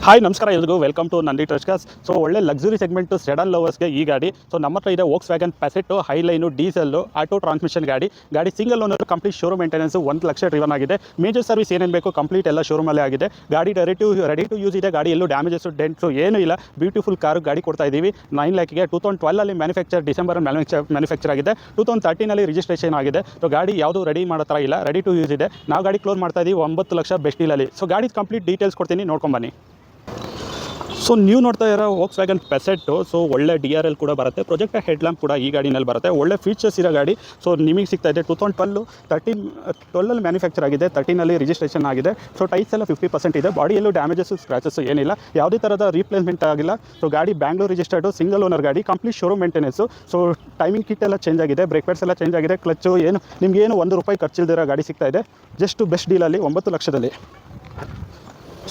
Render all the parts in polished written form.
Hi ನಮಸ್ಕಾರ ಎಲ್ರಿಗೂ welcome to Nandi ಟ್ರಸ್ಕರ್ಸ್. So ಒಳ್ಳೆ ಲಕ್ಸುರಿ ಸೆಗ್ಮೆಂಟು ಸೆಡನ್ ಲವರ್ಸ್ಗೆ ಈ ಗಾಡಿ. ಸೊ ನಮ್ಮ ಹತ್ರ ಇದೆ ವೋಕ್ಸ್ವ್ಯಾಗನ್ ಪ್ಯಾಸೆಟ್ಟು, ಹೈಲೈನು, ಡೀಸೆಲ್ಲು, ಆಟೋ ಟ್ರಾನ್ಸ್ಮಿಷನ್ ಗಾಡಿ single owner, complete showroom maintenance, 1 lakh driven ಆಗಿದೆ. ಮೇಜರ್ ಸರ್ವಿಸ್ ಏನೇನು ಬೇಕು ಕಂಪ್ಲೀಟ್ ಎಲ್ಲ ಶೋರೂಮಲ್ಲೇ ಆಗಿದೆ. ಗಾಡಿ ರೆಡಿ ಟು ಯೂಸ್ ಇದೆ. ಗಾಡಿ ಎಲ್ಲೂ ಡ್ಯಾಮೇಜಸ್ಸು ಡೆಂಟ್ಸು ಏನೂ ಇಲ್ಲ. ಬ್ಯೂಟಿಫುಲ್ ಕಾರು ಗಾಡಿ ಕೊಡ್ತಾ ಇದ್ದೀವಿ 9 ಲ್ಯಾಕಿಗೆ. 2012 ಮ್ಯಾನುಫ್ಯಾಕ್ಚರ್, ಡಿಸೆಂಬರ್ ಮ್ಯಾನುಫ್ಯಾಕ್ಚರ್ ಆಗಿದೆ. 2013 ರಿಜಿಸ್ಟ್ರೇಷನ್ ಆಗಿದೆ. ಸೊ ಗಾಡಿ ಯಾವುದು ರೆಡಿ ಮಾಡೋ ಥರ ಇಲ್ಲ, ರೆಡಿ ಟು ಯೂಸ್ ಇದೆ. ನಾವು ಗಾಡಿ ಕ್ಲೋಸ್ ಮಾಡ್ತಾ ಇದ್ದೀವಿ 9 ಲಕ್ಷ ಬೆಸ್ಟ್ ಡೀಲಲ್ಲಿ. ಸೊ ಗಾಡಿ ಕಂಪ್ಲೀಟ್ ಡೀಟೇಲ್ಸ್ ಕೊಡ್ತೀನಿ, ನೋಡ್ಕೊಂಬನ್ನಿ. ಸೊ ನೀವು ನೋಡ್ತಾ ಇರೋ ವೋಕ್ಸ್ವ್ಯಾಗನ್ ಪ್ಯಾಸೆಟ್ಟು. ಸೊ ಒಳ್ಳೆ DRL ಕೂಡ ಬರುತ್ತೆ, ಪ್ರೊಜೆಕ್ಟರ್ ಹೆಡ್ ಲ್ಯಾಂಪ್ ಕೂಡ ಈ ಗಾಡಿನಲ್ಲಿ ಬರುತ್ತೆ. ಒಳ್ಳೆ ಫೀಚರ್ಸ್ ಇರೋ ಗಾಡಿ. ಸೊ ನಿಮಗೆ ಸಿಗ್ತಾ ಇದೆ 2012 ಮ್ಯಾನುಫ್ಯಾಕ್ಚರ್ ಆಗಿದೆ, 13 ರಿಜಿಸ್ಟ್ರೇಷನ್ ಆಗಿದೆ. ಸೊ ಟೈರ್ಸ್ ಎಲ್ಲ 50% ಇದೆ. ಬಾಡಿಯಲ್ಲೂ ಡ್ಯಾಮೇಜಸ್ಸು ಸ್ಕ್ರಾಚಸ್ಸು ಏನಿಲ್ಲ, ಯಾವುದೇ ಥರದ ರೀಪ್ಲೇಸ್ಮೆಂಟ್ ಆಗಿಲ್ಲ. ಸೊ ಗಾಡಿ ಬ್ಯಾಂಗ್ಳೂರ್ ರಿಜಿಸ್ಟರ್ಡು, ಸಿಂಗಲ್ ಓನರ್ ಗಾಡಿ, complete showroom maintenance. So timing kit ಎಲ್ಲ ಚೇಂಜ್ ಆಗಿದೆ, ಬ್ರೇಕ್ ಪ್ಯಾಡ್ಸ್ ಎಲ್ಲ ಚೇಂಜ್ ಆಗಿದೆ, ಕ್ಲಚ್ಚು ಏನು ನಿಮಗೇನು ₹1 ಖರ್ಚಿಲ್ದಿರೋ ಗಾಡಿ ಸಿಗ್ತಾ ಇದೆ ಜಸ್ಟ್ ಬೆಸ್ಟ್ ಡೀಲಲ್ಲಿ 9 ಲಕ್ಷದಲ್ಲಿ.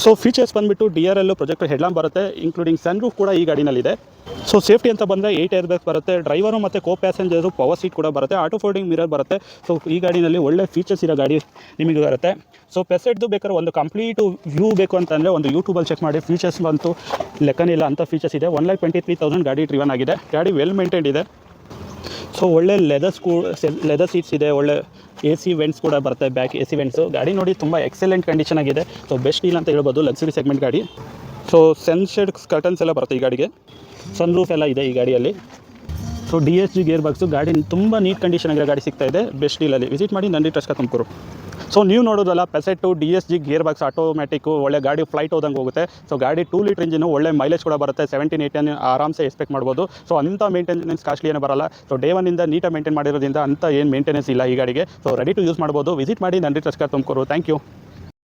ಸೊ ಫೀಚರ್ಸ್ ಬಂದುಬಿಟ್ಟು DRL, ಪ್ರೊಜೆಕ್ಟರ್ ಹೆಡ್ಲಾಂಪ್ ಬರುತ್ತೆ, ಇನ್ಕ್ಲೂಡಿಂಗ್ ಸನ್ ರೂಫ್ ಕೂಡ ಈ ಗಾಡಿನಲ್ಲಿದೆ. ಸೊ ಸೇಫ್ಟಿ ಅಂತ ಬಂದರೆ 8 ಏರ್ ಬ್ಯಾಗ್ಸ್ ಬರುತ್ತೆ, ಡ್ರೈವರು ಮತ್ತು ಕೋ ಪ್ಯಾಸೆಂಜರು ಪವರ್ ಸೀಟ್ ಕೂಡ ಬರುತ್ತೆ, ಆಟೋ ಫೋಲ್ಡಿಂಗ್ ಮಿರರ್ ಬರುತ್ತೆ. ಸೊ ಈ ಗಾಡಿನಲ್ಲಿ ಒಳ್ಳೆ ಫೀಚರ್ಸ್ ಇರೋ ಗಾಡಿ ನಿಮಗೆ ಬರುತ್ತೆ. ಸೊ ಪೆಸೆಟ್ದು ಬೇಕಾದ್ರೆ ಒಂದು ಕಂಪ್ಲೀಟು ವ್ಯೂ ಬೇಕು ಅಂತಂದರೆ ಒಂದು ಯೂಟ್ಯೂಬಲ್ಲಿ ಚೆಕ್ ಮಾಡಿ, ಫೀಚರ್ಸ್ ಬಂತು ಲೆಕ್ಕನಿಲ್ಲ ಅಂಥ ಫೀಚರ್ಸ್ ಇದೆ. 1,23,000 ಗಾಡಿ ಡ್ರಿವನ್ ಆಗಿದೆ. ಗಾಡಿ ವೆಲ್ ಮೇಂಟೈನ್ಡ್ ಇದೆ. ಸೊ ಒಳ್ಳೆ ಲೆದರ್ ಸೀಟ್ಸ್ ಇದೆ, ಒಳ್ಳೆ AC ವೆಂಟ್ಸ್ ಕೂಡ ಬರುತ್ತೆ, ಬ್ಯಾಕ್ AC ವೆಂಟ್ಸು. ಗಾಡಿ ನೋಡಿ ತುಂಬ ಎಕ್ಸಲೆಂಟ್ ಕಂಡೀಷನ್ ಆಗಿದೆ. ಸೊ ಬೆಸ್ಟ್ ಡೀಲ್ ಅಂತ ಹೇಳ್ಬೋದು, ಲಕ್ಸುರಿ ಸೆಗ್ಮೆಂಟ್ ಗಾಡಿ. ಸೊ ಸನ್ಶೆಡ್ ಕರ್ಟನ್ಸ್ ಎಲ್ಲ ಬರುತ್ತೆ ಈ ಗಾಡಿಗೆ, ಸನ್ ರೂಫ್ ಎಲ್ಲ ಇದೆ ಈ ಗಾಡಿಯಲ್ಲಿ. ಸೊ DSG ಗೇರ್ ಬಾಕ್ಸು, ಗಾಡಿ ತುಂಬ ನೀಟ್ ಕಂಡೀಷನ್ ಆಗಿರೋ ಗಾಡಿ ಸಿಗ್ತಾ ಇದೆ ಬೆಸ್ಟ್ ಡೀಲಲ್ಲಿ. ವಿಸಿಟ್ ಮಾಡಿ ನಂದಿ ಟ್ರಸ್ಕರ್ ತುಮಕೂರು. ಸೊ ನೀವು ನೋಡೋದಲ್ಲ ಪೆಸೆಟ್ಟು, DSG ಗೇರ್ ಬಾಕ್ಸ್, ಆಟೋಮ್ಯಾಟಿಕ್ಕು, ಒಳ್ಳೆ ಗಾಡಿ ಫ್ಲೈಟ್ ಹೋದಂಗೆ ಹೋಗುತ್ತೆ. ಸೊ ಗಾಡಿ 2 ಲೀಟರ್ ಇಂಜಿನು, ಒಳ್ಳೆ ಮೈಲೇಜ್ ಕೂಡ ಬರುತ್ತೆ, 17-18 ಆರಾಮ್ಸೆ ಎಕ್ಸ್ಪೆಕ್ಟ್ ಮಾಡ್ಬೋದು. ಸೊ ಅಂಥ ಮೇಂಟೆನೆನ್ಸ್ ಕಾಸ್ಟ್ಲಿ ಏನೂ ಬರಲ್ಲ. ಸೊ ಡೇ ಒನ್ನಿಂದ ನೀಟಾಗಿ ಮೇಂಟೈನ್ ಮಾಡಿರೋದ್ರಿಂದ ಅಂಥ ಏನು ಮೇಂಟೆನೆನ್ಸ್ ಇಲ್ಲ ಈ ಗಾಡಿಗೆ. ಸೊ ರೆಡಿ ಟು ಯೂಸ್ ಮಾಡ್ಬೋದು. ವಿಸಿಟ್ ಮಾಡಿ ನಂದಿ ಟ್ರಸ್ಕರ್ ತುಮಕೂರು. Thank you.